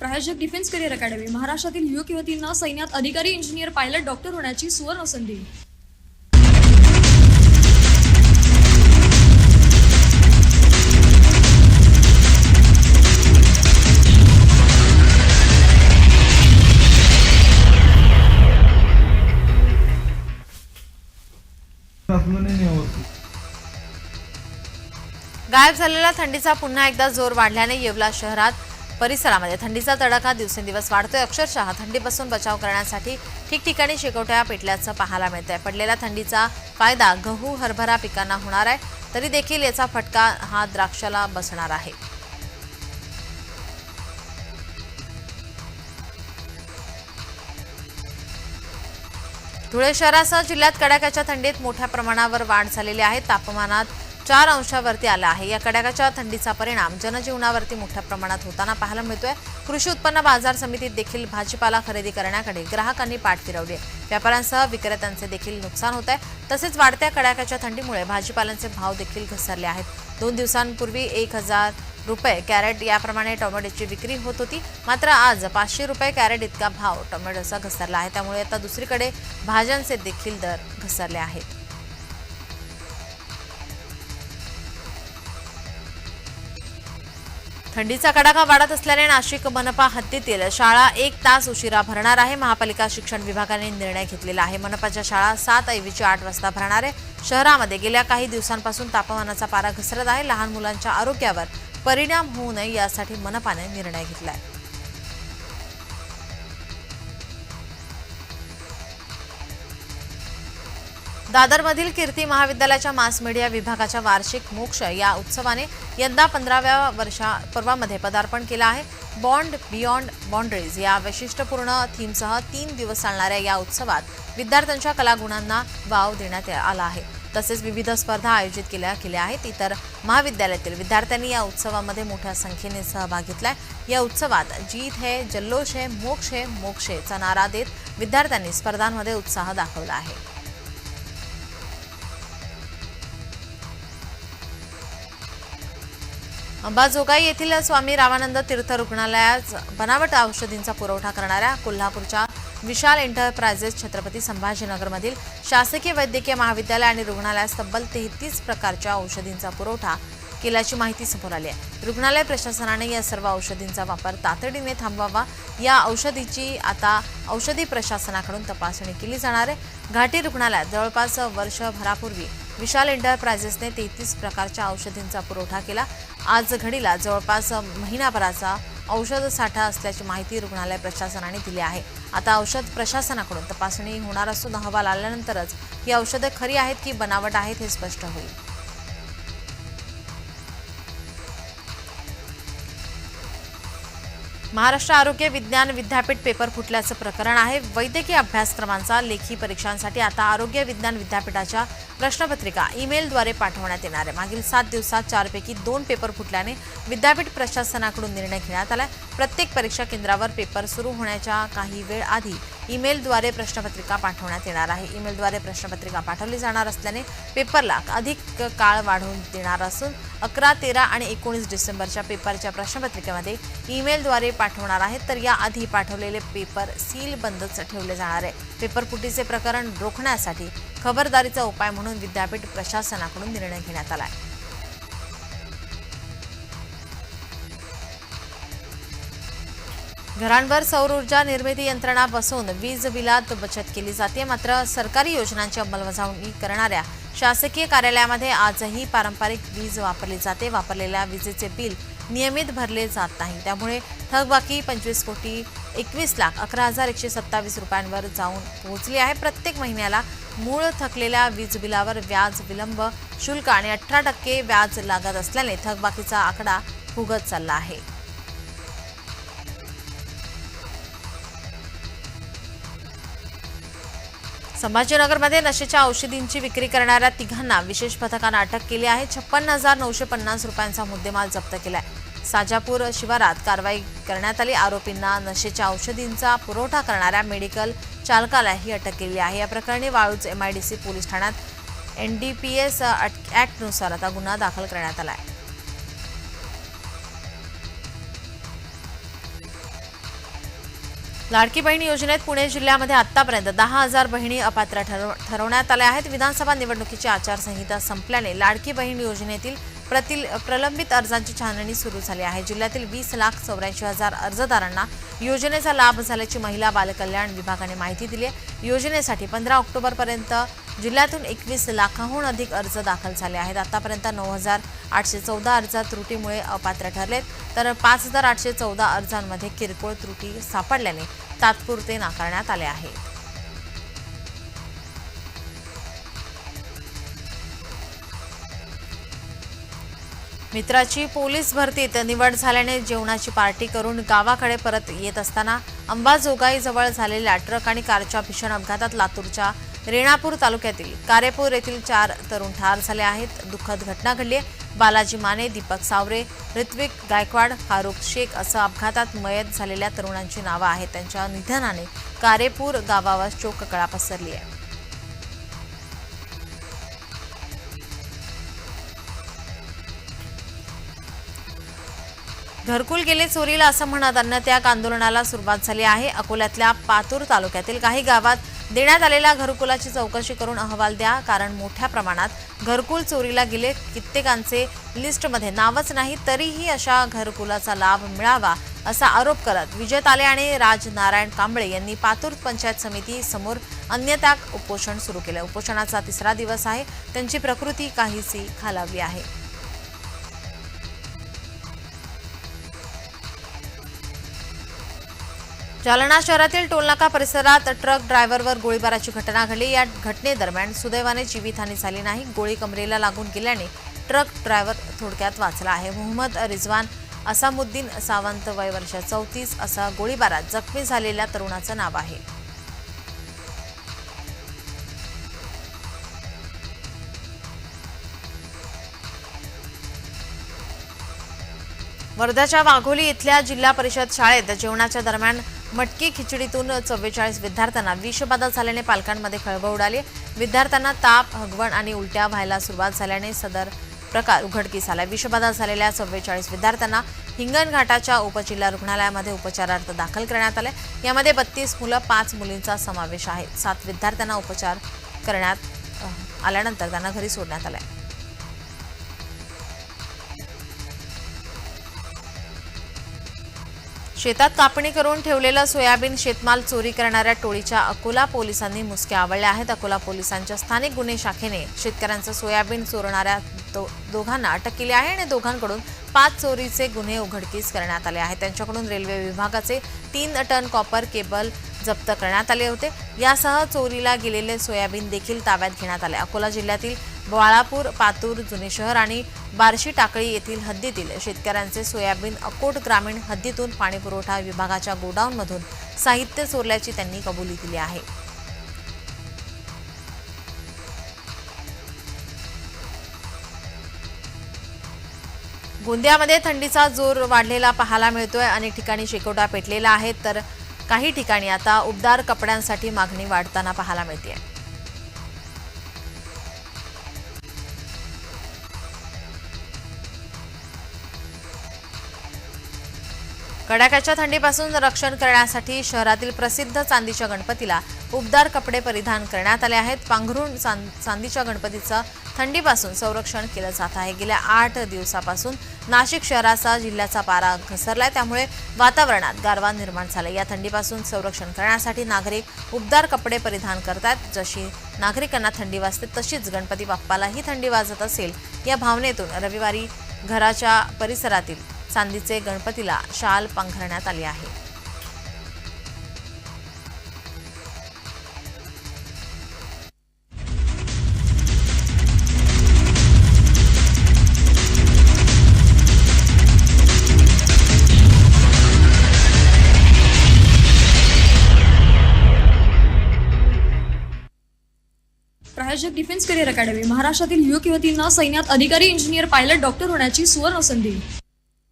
प्रायोजक defence career academy महाराष्ट्रातील युवक युवतींना सैन्यात अधिकारी, इंजिनियर, पायलट, डॉक्टर होण्याची सुवर्ण संधी। गायब झालेल्या थंडीचा पुन्हा एकदा जोर वाढल्याने येवला शहरात परिसरामध्ये थंडीचा तडाखा दिवसेंदिवस वाढतोय। अक्षरशः थंडीपासून बचाव करण्यासाठी ठिकठिकाणी शेकोट्या पेटल्याचं पाहायला मिळतंय। पडलेल्या थंडीचा फायदा गहू, हरभरा पिकांना होणार आहे, तरी देखील याचा फटका हा द्राक्षाला बसणार आहे। धुळे शहरासह जिल्ह्यात कडाक्याच्या थंडीत मोठ्या प्रमाणावर वाढ झालेली आहे। तापमानात 4 अंशावरती आला आहे। या कडाक्याच्या थंडीचा परिणाम जनजीवनावरती मोठ्या प्रमाणात होताना पाहायला मिळतोय। कृषी उत्पन्न बाजार समितीत देखील भाजीपाला खरेदी करण्याकडे ग्राहकांनी पाठ फिरवली आहे। व्यापाऱ्यांसह विक्रेत्यांचे देखील नुकसान होत आहे। तसेच वाढत्या कडाक्याच्या थंडीमुळे भाजीपाल्यांचे भाव देखील घसरले आहेत। 2 दिवसांपूर्वी 1000 रुपये कॅरेट याप्रमाणे टोमॅटोची विक्री होत होती, मात्र आज 500 रुपये कॅरेट इतका भाव टोमॅटोचा घसरला आहे। त्यामुळे आता दुसरीकडे भाज्यांचे देखील दर घसरले आहेत। थंडीचा कडाका वाढत असल्याने नाशिक मनपा हद्दीतील शाळा 1 तास उशिरा भरणार आहे। महापालिका शिक्षण विभागाने निर्णय घेतलेला आहे। मनपाच्या शाळा 7 ऐवजी 8 वाजता भरणार आहे। शहरामध्ये गेल्या काही दिवसांपासून तापमानाचा पारा घसरत आहे। लहान मुलांच्या आरोग्यावर परिणाम होऊ नये यासाठी मनपाने निर्णय घेतलाय। दादरमधील कीर्ती महाविद्यालयाच्या मास मीडिया विभागाच्या वार्षिक मोक्ष या उत्सवाने यंदा 15व्या पर्वामध्ये पदार्पण केलं आहे। बॉन्ड बियॉन्ड बाउंड्रीज या वैशिष्ट्यपूर्ण थीमसह 3 दिवस चालणाऱ्या या उत्सवात विद्यार्थ्यांच्या कलागुणांना वाव देण्यात आला आहे। तसेच विविध स्पर्धा आयोजित केल्या आहेत। इतर महाविद्यालयातील विद्यार्थ्यांनी या उत्सवामध्ये मोठ्या संख्येने सहभाग घेतलाय। या उत्सवात जीत है, जल्लोष है, मोक्ष चा नारा देत विद्यार्थ्यांनी स्पर्धांमध्ये उत्साह दाखवला आहे। अंबाजोगाई येथील स्वामी रामानंद तीर्थ रुग्णालयात बनावट औषधींचा पुरवठा करणाऱ्या कोल्हापूरच्या विशाल एंटरप्राइजेस छत्रपती संभाजीनगरमधील शासकीय वैद्यकीय महाविद्यालय आणि रुग्णालयात तब्बल 33 प्रकारच्या औषधींचा पुरवठा केल्याची माहिती समोर आली आहे। रुग्णालय प्रशासनाने या सर्व औषधींचा वापर तातडीने थांबवावा। या औषधीची आता औषधी प्रशासनाकडून तपासणी केली जाणार आहे। घाटी रुग्णालयात जवळपास वर्षभरापूर्वी विशाल एंटरप्राइजेसने 33 प्रकारच्या औषधींचा पुरवठा केला। आज घडीला जवळपास महिनाभराचा औषध साठा असल्याची माहिती रुग्णालय प्रशासनाने दिली आहे। आता औषध प्रशासनाकडून तपासणी होणार असून अहवाल आल्यानंतरच ही औषधे खरी आहेत की बनावट आहेत हे स्पष्ट होईल। महाराष्ट्र आरोग्य विज्ञान विद्यापीठ पेपर फुटल्याचं प्रकरण आहे। वैद्यकीय अभ्यासक्रमांचा लेखी परीक्षांसाठी आता आरोग्य विज्ञान विद्यापीठाच्या प्रश्नपत्रिका ईमेलद्वारे पाठवण्यात येणार आहे। मागील 7 दिवसात 4 पैकी 2 पेपर फुटल्याने विद्यापीठ प्रशासनाकडून निर्णय घेण्यात आला। प्रत्येक परीक्षा केंद्रावर पेपर सुरू होण्याच्या काही वेळ आधी ईमेलद्वारे प्रश्नपत्रिका पाठवण्यात येणार आहे। ईमेलद्वारे प्रश्नपत्रिका पाठवली जाणार असल्याने पेपरला अधिक काळ वाढवून देणार असून 11, 13 आणि 19 डिसेंबरच्या पेपरच्या प्रश्नपत्रिकेमध्ये ईमेलद्वारे पाठवणार आहेत, तर या आधी पाठवलेले पेपर सील बंदच ठेवले जाणार आहे। पेपर फुटीचे प्रकरण रोखण्यासाठी खबरदारीचा उपाय म्हणून विद्यापीठ प्रशासनाकडून निर्णय घेण्यात आला आहे। घरांवर सौर ऊर्जा निर्मिती यंत्रणा बसवून वीज बिलात बचत केली जाते, मात्र सरकारी योजनांची अंमलबजावणी करणाऱ्या शासकीय कार्यालयामध्ये आजही पारंपरिक वीज वापरली जाते। वापरलेल्या विजेचे बिल नियमित भरले जात नाही, त्यामुळे थकबाकी 25,21,11,127 रुपयांवर जाऊन पोहोचली आहे। प्रत्येक महिन्याला मूळ थकलेल्या वीज बिलावर व्याज, विलंब शुल्क आणि 18% व्याज लागत असल्याने थकबाकीचा आकडा फुगत चालला आहे। संभाजीनगरमध्ये नशेच्या औषधींची विक्री करणाऱ्या तिघांना विशेष पथकाने अटक केली आहे। 56,950 रुपयांचा मुद्देमाल जप्त केलाय। साजापूर शिवारात कारवाई करण्यात आली। आरोपींना नशेच्या औषधींचा पुरवठा करणाऱ्या मेडिकल चालकाला ही अटक केली आहे। या प्रकरणी वाळूज MIDC पोलीस ठाण्यात NDPS ॲक्टनुसार आता गुन्हा दाखल करण्यात आला आहे। लाडकी बहीण योजनेत पुणे जिल्ह्यामध्ये आतापर्यंत 10,000 बहिणी अपात्र ठरवण्यात आल्या आहेत. विधानसभा निवडणुकीची आचारसंहिता संपल्याने लाडकी बहीण योजनेतील प्रलंबित अर्जांची छाननी सुरू झाली आहे. जिल्ह्यातील 20,84,000 अर्जदारांना योजनेचा लाभ झाल्याची महिला बालकल्याण विभागाने माहिती दिली आहे. योजनेसाठी 15 ऑक्टोबरपर्यंत जिल्ह्यातून 21 लाखांहून अधिक अर्ज दाखल झाले आहेत. आतापर्यंत 9,814 अर्ज त्रुटीमुळे अपात्र ठरलेत, तर 5,814 अर्जांमध्ये किरकोळ त्रुटी सापडल्याने तात्पुरते नाकारण्यात आले आहे. मित्राची पोलीस भरतीत निवड झाल्याने जेवणाची पार्टी करून गावाकडे परत येत असताना अंबाजोगाई जवळ झालेल्या ट्रक आणि कारच्या भीषण अपघातात लातूरच्या रेणापूर तालुक्यातील कारेपूर येथील 4 तरुण ठार झाले आहेत. दुःखद घटना घडली आहे. बालाजी माने, दीपक सावरे, ऋत्विक गायकवाड, फारुख शेख असं अपघातात मयत झालेल्या तरुणांची नावं आहेत. त्यांच्या निधनाने कारेपूर गावावर शोककळा पसरली आहे. घरकुल गेले चोरीला असं म्हणत अन्नत्याग आंदोलनाला सुरुवात झाली आहे. अकोल्यातल्या पातूर तालुक्यातील काही गावात देण्यात आलेल्या घरकुलाची चौकशी करून अहवाल द्या, कारण मोठ्या प्रमाणात घरकुल चोरीला गेले. कित्येकांचे लिस्टमध्ये नावच नाही, तरीही अशा घरकुलाचा लाभ मिळावा असा आरोप करत विजय ताले आणि राज नारायण कांबळे यांनी पातूर पंचायत समिती समोर अन्नत्याग उपोषण सुरू केलं. उपोषणाचा 3रा दिवस आहे. त्यांची प्रकृती काहीशी खालावली आहे. जालना शहरातील टोलनाका परिसरात ट्रक ड्रायव्हरवर गोळीबाराची घटना घडली. या घटनेदरम्यान सुदैवाने जीवितहानी झाली नाही. गोळी कमरेला लागून गेल्याने ट्रक ड्रायव्हर थोडक्यात वाचला आहे. मोहम्मद रिजवान असामुद्दीन सावंत, वय वर्ष 34 असा गोळीबारात जखमी झालेल्या तरुणाचं नाव आहे. वर्ध्याच्या वाघोली इथल्या जिल्हा परिषद शाळेत जेवणाच्या दरम्यान मटकी खिचडीतून 44 विद्यार्थ्यांना विषबाधा झाल्याने पालकांमध्ये खळबळ उडाली. विद्यार्थ्यांना ताप, हगवण आणि उलट्या व्हायला सुरुवात झाल्याने सदर प्रकार उघडकीस आला. विषबाधा झालेल्या 44 विद्यार्थ्यांना हिंगणघाटाच्या उपजिल्हा रुग्णालयामध्ये उपचारार्थ दाखल करण्यात आले. यामध्ये 32 मुलं, 5 मुलींचा समावेश आहे. 7 विद्यार्थ्यांना उपचार करण्यात आल्यानंतर त्यांना घरी सोडण्यात आले. शेतात कापणी करून ठेवलेलं सोयाबीन शेतमाल चोरी करणाऱ्या टोळीच्या अकोला पोलिसांनी मुसक्या आवळल्या आहेत. अकोला पोलिसांच्या स्थानिक गुन्हे शाखेने शेतकऱ्यांचं सोयाबीन चोरणाऱ्या दोघांना अटक केली आहे आणि दोघांकडून 5 चोरीचे गुन्हे उघडकीस करण्यात आले आहेत. त्यांच्याकडून रेल्वे विभागाचे 3 टन कॉपर केबल जप्त करण्यात आले होते. यासह चोरीला गेलेले सोयाबीन देखील ताब्यात घेण्यात आले. अकोला जिल्ह्यातील बाळापूर, पातूर, जुने शहर आणि बार्शी टाकळी येथील हद्दीतील शेतकऱ्यांचे सोयाबीन अकोट ग्रामीण हद्दीतून पाणीपुरवठा विभागाच्या गोडाऊनमधून साहित्य चोरल्याची त्यांनी कबुली दिली आहे. गोंदियामध्ये थंडीचा जोर वाढलेला पाहायला मिळतोय. अनेक ठिकाणी शेकोटा पेटलेला आहे, तर काही ठिकाणी आता उबदार कपड्यांसाठी मागणी वाढताना पाहायला मिळते. कडाक्याच्या थंडीपासून रक्षण करण्यासाठी शहरातील प्रसिद्ध चांदीच्या गणपतीला उबदार कपडे परिधान करण्यात आले आहेत. पांघरून चांदीच्या गणपतीचं थंडीपासून संरक्षण केलं जात आहे. गेल्या 8 दिवसापासून नाशिक शहराचा जिल्ह्याचा पारा घसरलाय, त्यामुळे वातावरणात गारवा निर्माण झाला. या थंडीपासून संरक्षण करण्यासाठी नागरिक उबदार कपडे परिधान करतात. जशी नागरिकांना थंडी वाजते तशीच गणपती बाप्पालाही थंडी वाजत असेल या भावनेतून रविवारी घराच्या परिसरातील चांदीचे गणपतीला शाल पांघरण्यात आली आहे. प्रायोजक डिफेन्स करिअर अकॅडमी महाराष्ट्रातील युवक युवतींना सैन्यात अधिकारी, इंजिनियर, पायलट, डॉक्टर होण्याची सुवर्ण संधी.